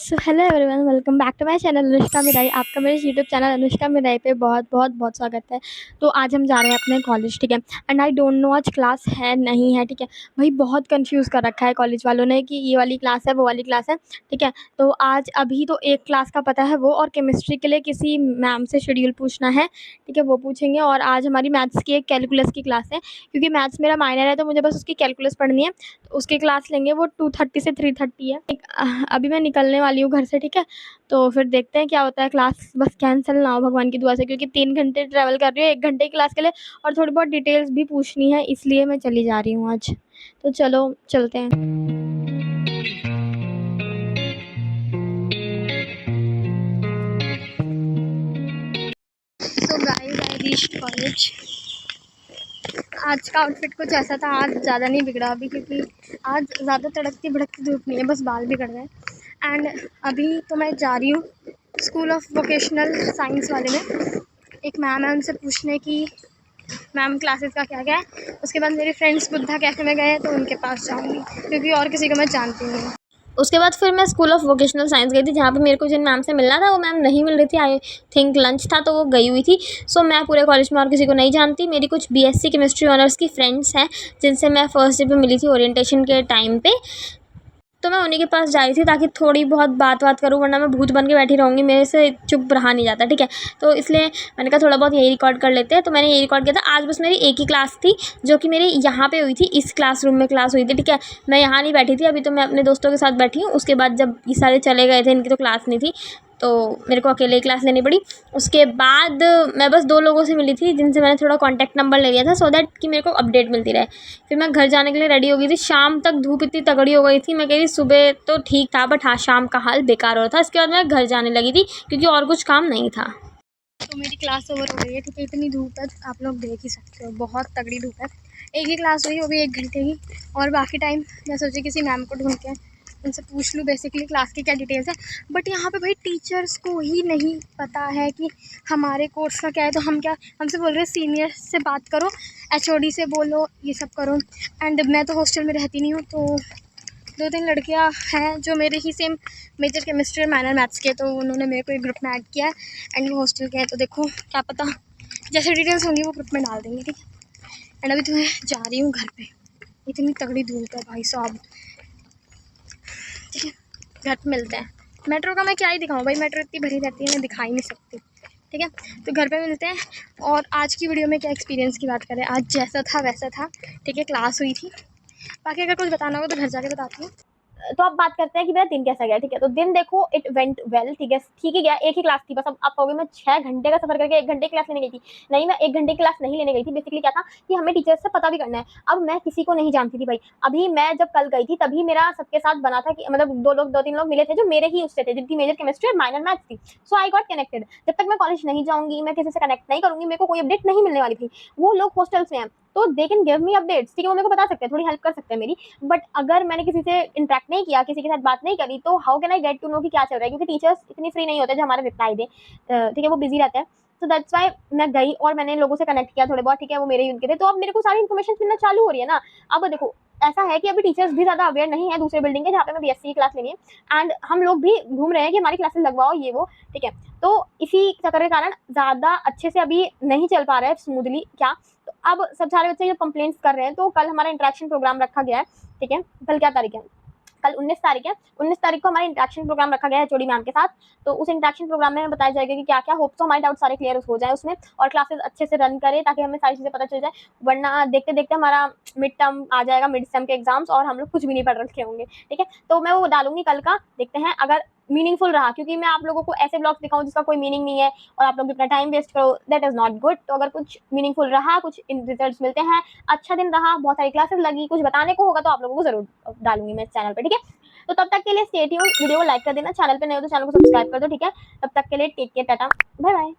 So hello everyone, welcome back to my channel Anushka Mirai. आपका मेरे YouTube channel Anushka Mirae पे बहुत बहुत बहुत स्वागत है। तो आज हम जा रहे हैं अपने कॉलेज, ठीक है। एंड आई डोंट नो आज क्लास है नहीं है, ठीक है। भाई बहुत कंफ्यूज कर रखा है कॉलेज वालों ने कि ये वाली क्लास है वो वाली क्लास है, ठीक है। तो आज अभी तो एक क्लास का पता है वो, और केमिस्ट्री के लिए किसी मैम से शेड्यूल पूछना है, ठीक है, वो पूछेंगे। और आज हमारी मैथ्स की एक कैलकुलस की क्लास है, क्योंकि मैथ्स मेरा माइनर है तो मुझे बस उसकी कैलकुलस पढ़नी है। तो उसकी क्लास लेंगे, वो 2:30 से 3:30 है। अभी मैं निकलने वाली हूँ घर से, ठीक है। तो फिर देखते हैं क्या होता है। क्लास बस कैंसिल ना हो भगवान की दुआ से, क्योंकि 3 घंटे ट्रैवल कर रही हूँ 1 घंटे की क्लास के लिए, और थोड़ी बहुत डिटेल्स भी पूछनी है, इसलिए मैं चली जा रही हूँ आज। तो चलो चलते हैं। So guys, I reached college. आज का आउटफिट कुछ ऐसा था, आज ज़्यादा नहीं बिगड़ा अभी, क्योंकि आज ज़्यादा तड़कती भड़कती धूप नहीं है, बस बाल बिगड़ गए। एंड अभी तो मैं जा रही हूँ स्कूल ऑफ वोकेशनल साइंस वाले में। एक मैम है, उनसे पूछने की मैम क्लासेस का क्या क्या है। उसके बाद मेरी फ्रेंड्स बुद्धा कैफ़े में गए तो उनके पास जाऊँगी, क्योंकि और किसी को मैं जानती नहीं। उसके बाद फिर मैं स्कूल ऑफ वोकेशनल साइंस गई थी, जहाँ पे मेरे को जिन मैम से मिलना था वो मैम नहीं मिल रही थी। आई थिंक लंच था तो वो गई हुई थी। सो मैं पूरे कॉलेज में और किसी को नहीं जानती। मेरी कुछ बीएससी केमिस्ट्री ऑनर्स की फ्रेंड्स हैं जिनसे मैं फर्स्ट डे पे मिली थी ओरिएंटेशन के टाइम पे। तो मैं उन्हीं के पास जा रही थी ताकि थोड़ी बहुत बात करूँ, वरना मैं भूत बन के बैठी रहूँगी, मेरे से चुप रहा नहीं जाता, ठीक है। तो इसलिए मैंने कहा थोड़ा बहुत यही रिकॉर्ड कर लेते हैं। तो मैंने यही रिकॉर्ड किया था। आज बस मेरी एक ही क्लास थी जो कि मेरी यहाँ पे हुई थी, इस क्लासरूम में क्लास हुई थी, ठीक है। मैं यहाँ नहीं बैठी थी अभी, तो मैं अपने दोस्तों के साथ बैठी हूँ। उसके बाद जब ये सारे चले गए थे, इनकी तो क्लास नहीं थी, तो मेरे को अकेले ही क्लास लेनी पड़ी। उसके बाद मैं बस 2 लोगों से मिली थी जिनसे मैंने थोड़ा कॉन्टैक्ट नंबर ले लिया था, सो दैट कि मेरे को अपडेट मिलती रहे। फिर मैं घर जाने के लिए रेडी हो गई थी। शाम तक धूप इतनी तगड़ी हो गई थी, मैं कह रही सुबह तो ठीक था, बट हाँ शाम का हाल बेकार हो रहा था। इसके बाद मैं घर जाने लगी थी क्योंकि और कुछ काम नहीं था। तो मेरी क्लास ओवर हो गई है, ठीक है। इतनी धूप है, आप लोग देख ही सकते हो, बहुत तगड़ी धूप है। एक ही क्लास हुई, वो भी 1 घंटे की, और बाकी टाइम मैं सोची किसी मैम को ढूंढ के उनसे पूछ लूँ बेसिकली क्लास की क्या डिटेल्स है। बट यहाँ पे भाई टीचर्स को ही नहीं पता है कि हमारे कोर्स का क्या है। तो हम क्या, हमसे बोल रहे हैं सीनियर से बात करो, एचओडी से बोलो, ये सब करो। एंड मैं तो हॉस्टल में रहती नहीं हूँ, तो 2-3 लड़कियाँ हैं जो मेरे ही सेम मेजर केमिस्ट्री और माइनर मैथ्स के, तो उन्होंने मेरे को एक ग्रुप में ऐड किया है। एंड वो हॉस्टल के हैं, तो देखो क्या पता जैसे डिटेल्स होंगी वो ग्रुप में डाल देंगे, ठीक है। एंड अभी तो मैं जा रही हूँ घर पे। इतनी तगड़ी धूप है भाई साहब, ठीक है। घर पे मिलते हैं। मेट्रो का मैं क्या ही दिखाऊँ भाई, मेट्रो इतनी भरी रहती है, मैं दिखा ही नहीं सकती, ठीक है। तो घर पे मिलते हैं। और आज की वीडियो में क्या एक्सपीरियंस की बात करें, आज जैसा था वैसा था, ठीक है। क्लास हुई थी, बाकी अगर कुछ बताना होगा तो घर जाके बताती हूँ। तो अब बात करते हैं कि मेरा दिन कैसा गया, ठीक है। तो दिन देखो, इट वेंट वेल, ठीक है, ठीक ही गया। एक ही क्लास थी बस। अब आप कहोगे मैं 6 घंटे का सफर करके 1 घंटे की क्लास लेने गई थी। नहीं, मैं 1 घंटे की क्लास नहीं लेने गई थी। बेसिकली क्या था कि हमें टीचर्स से पता भी करना है। अब मैं किसी को नहीं जानती थी भाई। अभी मैं जब कल गई थी तभी मेरा सबके साथ बना था कि मतलब 2-3 लोग मिले थे जो मेरे ही उससे थे, जिनकी मेजर केमिस्ट्री और माइनर मैथ्स थी। सो आई गॉट कनेक्टेड। जब तक मैं कॉलेज नहीं जाऊंगी, मैं किसी से कनेक्ट नहीं करूंगी, मेरे को कोई अपडेट नहीं मिलने वाली थी। वो लोग हॉस्टल्स में हैं, तो they can give me updates, ठीक है। वो मेरे को बता सकते हैं, थोड़ी हेल्प कर सकते हैं मेरी। बट अगर मैंने किसी से इंटरेक्ट नहीं किया, किसी के साथ बात नहीं करी, तो how can I get to know कि क्या चल रहा है, क्योंकि टीचर्स इतनी फ्री नहीं होते जो हमारा रिप्लाई दे, ठीक है। वो बिजी रहते हैं। तो दैट्स वाई मैं गई और मैंने लोगों से कनेक्ट किया थोड़े बहुत, ठीक है। वो मेरे ही उनके थे, तो अब मेरे को सारी इन्फॉर्मेशन मिलना चालू हो रही है ना। अब देखो ऐसा है कि अभी टीचर्स भी ज़्यादा अवेयर नहीं है दूसरे बिल्डिंग के जहाँ पे मैं बीएससी की क्लास लेनी है। एंड हम लोग भी घूम रहे हैं कि हमारी क्लासेस लगवाओ, ये वो, ठीक है। तो इसी चक्कर के कारण ज़्यादा अच्छे से अभी नहीं चल पा रहा है स्मूथली, क्या। तो अब सब सारे बच्चे जब कंप्लेंट्स कर रहे हैं, तो कल हमारा इंटरेक्शन प्रोग्राम रखा गया है, ठीक है। कल क्या तारीख है? कल 19 तारीख है। 19 तारीख को हमारा इंटरेक्शन प्रोग्राम रखा गया है एचओडी मैम के साथ। तो उस इंटरेक्शन प्रोग्राम में बताया जाएगा कि क्या क्या, होप तो हमारे डाउट सारे क्लियर हो जाए उसमें, और क्लासेस अच्छे से रन करें ताकि हमें सारी चीज़ें पता चल जाए। वरना देखते देखते हमारा मिड टर्म आ जाएगा, मिड सेम के एग्जाम्स, और हम लोग कुछ भी नहीं पढ़ रखे होंगे, ठीक है। तो मैं वो डालूंगी कल का, देखते हैं अगर मीनिंगफुल रहा, क्योंकि मैं आप लोगों को ऐसे ब्लॉग्स दिखाऊं जिसका कोई मीनिंग नहीं है और आप लोग अपना टाइम वेस्ट करो, दैट इज नॉट गुड। तो अगर कुछ मीनिंगफुल रहा, कुछ रिजल्ट्स मिलते हैं, अच्छा दिन रहा, बहुत सारी क्लासेस लगी, कुछ बताने को होगा, तो आप लोगों को जरूर डालूंगी मैं इस चैनल पर, ठीक है। तो तब तक के लिए स्टे ट्यून्ड, वीडियो को लाइक कर देना, चैनल पे नए हो तो चैनल को सब्सक्राइब कर दो, ठीक है। तब तक के लिए take care, tata, bye bye.